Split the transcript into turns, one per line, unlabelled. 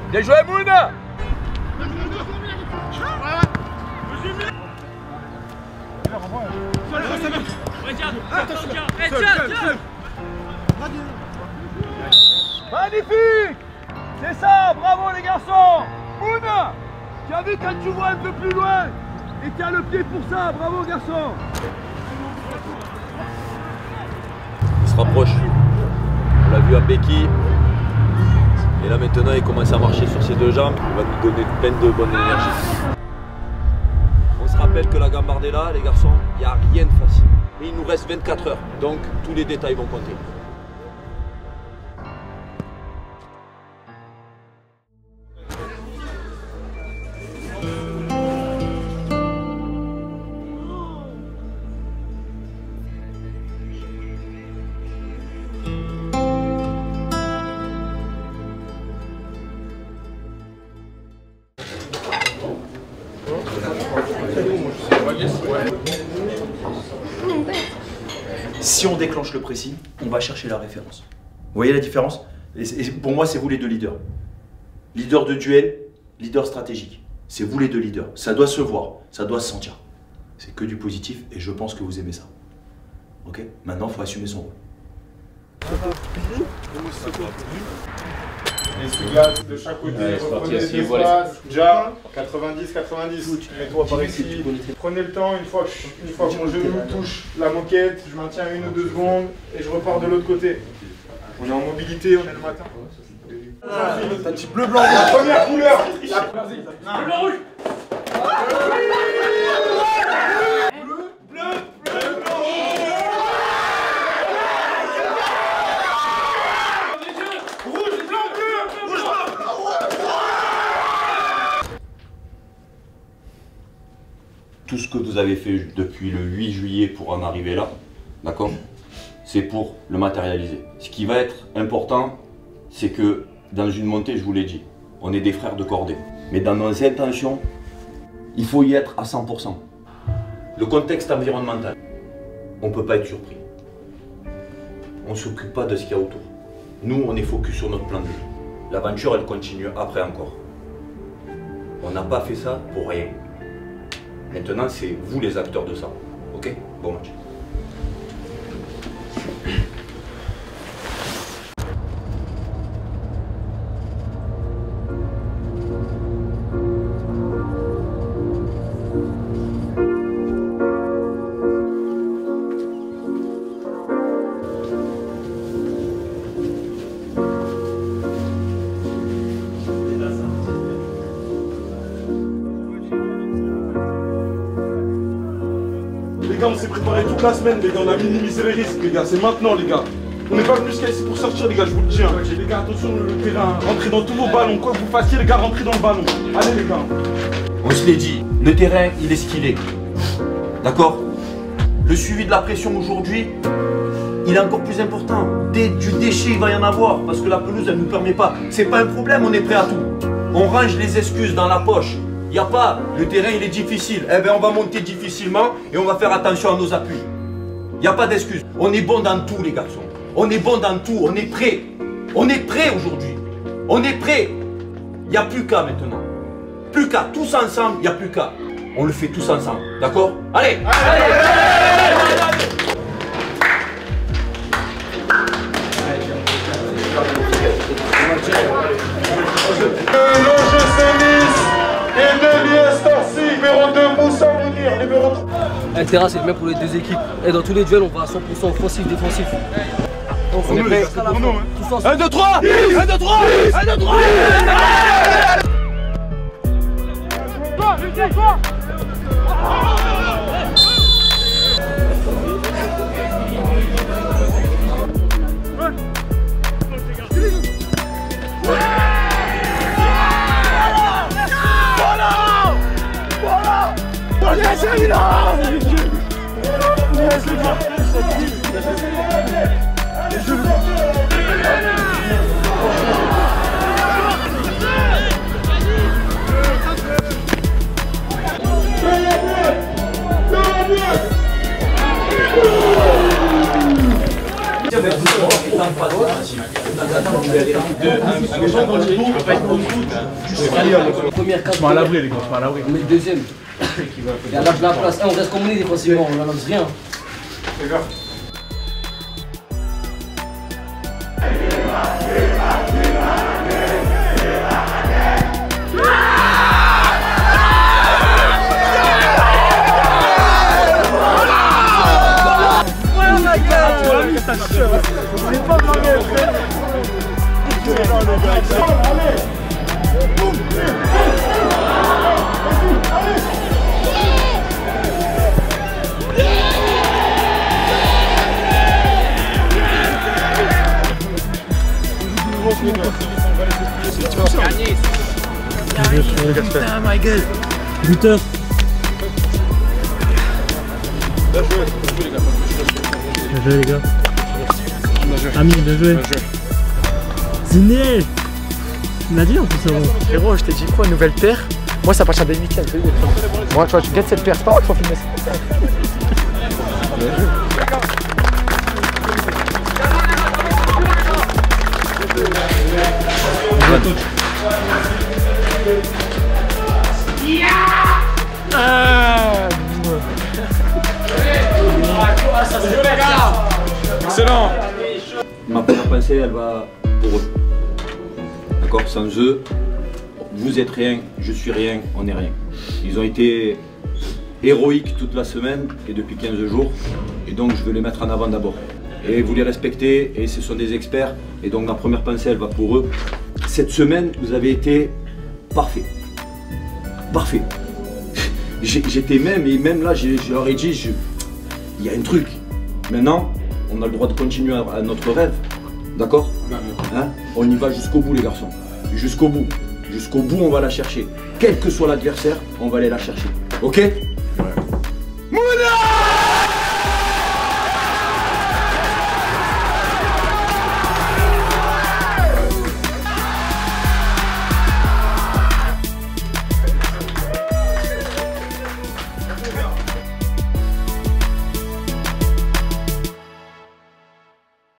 Bien joué, Mouna. Magnifique. C'est ça, bravo les garçons. Mouna, tu as vu quand tu vois un peu plus loin et tu as le pied pour ça, bravo garçon. Il se rapproche, on l'a vu à Becky. Et là maintenant il commence à marcher sur ses deux jambes, il va nous donner plein de bonne énergie. On se rappelle que la Gambardella, les garçons, il n'y a rien de facile. Et il nous reste 24 heures, donc tous les détails vont compter.
Si on déclenche le pressing, on va chercher la référence. Vous voyez la différence? Et pour moi, c'est vous les deux leaders. Leader de duel, leader stratégique. C'est vous les deux leaders. Ça doit se voir, ça doit se sentir. C'est que du positif et je pense que vous aimez ça. Ok? Maintenant, il faut assumer son rôle.
Essuie-glace de chaque côté, reprenez les espaces. Ja, 90-90. Mets-toi par ici. Prenez le temps, une fois que mon genou touche la moquette, je maintiens 1 ou 2 secondes et je repars de l'autre côté. On est en mobilité, on est le matin.
T'as dit bleu, blanc,
la première couleur.
Bleu, blanc, rouge.
Tout ce que vous avez fait depuis le 8 juillet pour en arriver là, d'accord, c'est pour le matérialiser. Ce qui va être important, c'est que dans une montée, je vous l'ai dit, on est des frères de cordée. Mais dans nos intentions, il faut y être à 100%. Le contexte environnemental, on ne peut pas être surpris. On ne s'occupe pas de ce qu'il y a autour. Nous, on est focus sur notre plan de jeu. L'aventure, elle continue après encore. On n'a pas fait ça pour rien. Maintenant, c'est vous les acteurs de ça. Ok? Bon match.
Les gars, on s'est préparé toute la semaine, les gars, on a minimisé les risques, les gars, c'est maintenant, les gars. On n'est pas venu jusqu'à ici pour sortir, les gars, je vous le dis. Hein. Les gars, attention, le terrain, rentrez dans tous vos ballons, quoi que vous fassiez, les gars, rentrez dans le ballon. Allez, les gars.
On se l'est dit, le terrain, il est ce qu'il est. D'accord? Le suivi de la pression aujourd'hui, il est encore plus important. Du déchet, il va y en avoir, parce que la pelouse, elle ne nous permet pas. C'est pas un problème, on est prêt à tout. On range les excuses dans la poche. Il n'y a pas, le terrain il est difficile, eh bien on va monter difficilement et on va faire attention à nos appuis. Il n'y a pas d'excuse. On est bon dans tout les garçons. On est bon dans tout, on est prêt. On est prêt aujourd'hui. On est prêt. Il n'y a plus qu'à maintenant. Plus qu'à, tous ensemble, il n'y a plus qu'à. On le fait tous ensemble, d'accord? Allez, allez, allez, allez, allez.
L'enjeu Sénis et Denis Estorci, numéro 2, Moussa Mounir, numéro 3.
Le terrain c'est le même pour les deux équipes. Et dans tous les duels on va à 100% offensif, défensif. On est prêts pour nous.
1, 2, 3 1, 2, 3 1, 2, 3
Attends,
Première carte.
Je m'en à l'abri, les gars, je m'en à l'abri.
On met le deuxième. Il y a la place. On reste combiné défensivement, on n'annonce rien.
Putain, my gueule. Buteur. Bien joué les gars. Ami, bien joué. Ziné. Tu m'as dit en plus avant.
Frérot, je t'ai dit quoi, nouvelle paire? Moi ça appartient des week-ends. Moi tu vois, tu gagnes cette paire, c'est pas moi qu'il faut filmer ça.
Excellent.
Ma première pensée, elle va pour eux. D'accord? Sans eux, vous êtes rien, je suis rien, on n'est rien. Ils ont été héroïques toute la semaine et depuis 15 jours. Et donc je veux les mettre en avant d'abord. Et vous les respectez et ce sont des experts. Et donc ma première pensée, elle va pour eux. Cette semaine, vous avez été parfait. Parfait. J'étais même là, je leur ai dit, il y a un truc. Maintenant, on a le droit de continuer à notre rêve. D'accord? Hein? On y va jusqu'au bout les garçons. Jusqu'au bout. Jusqu'au bout, on va la chercher. Quel que soit l'adversaire, on va aller la chercher. Ok?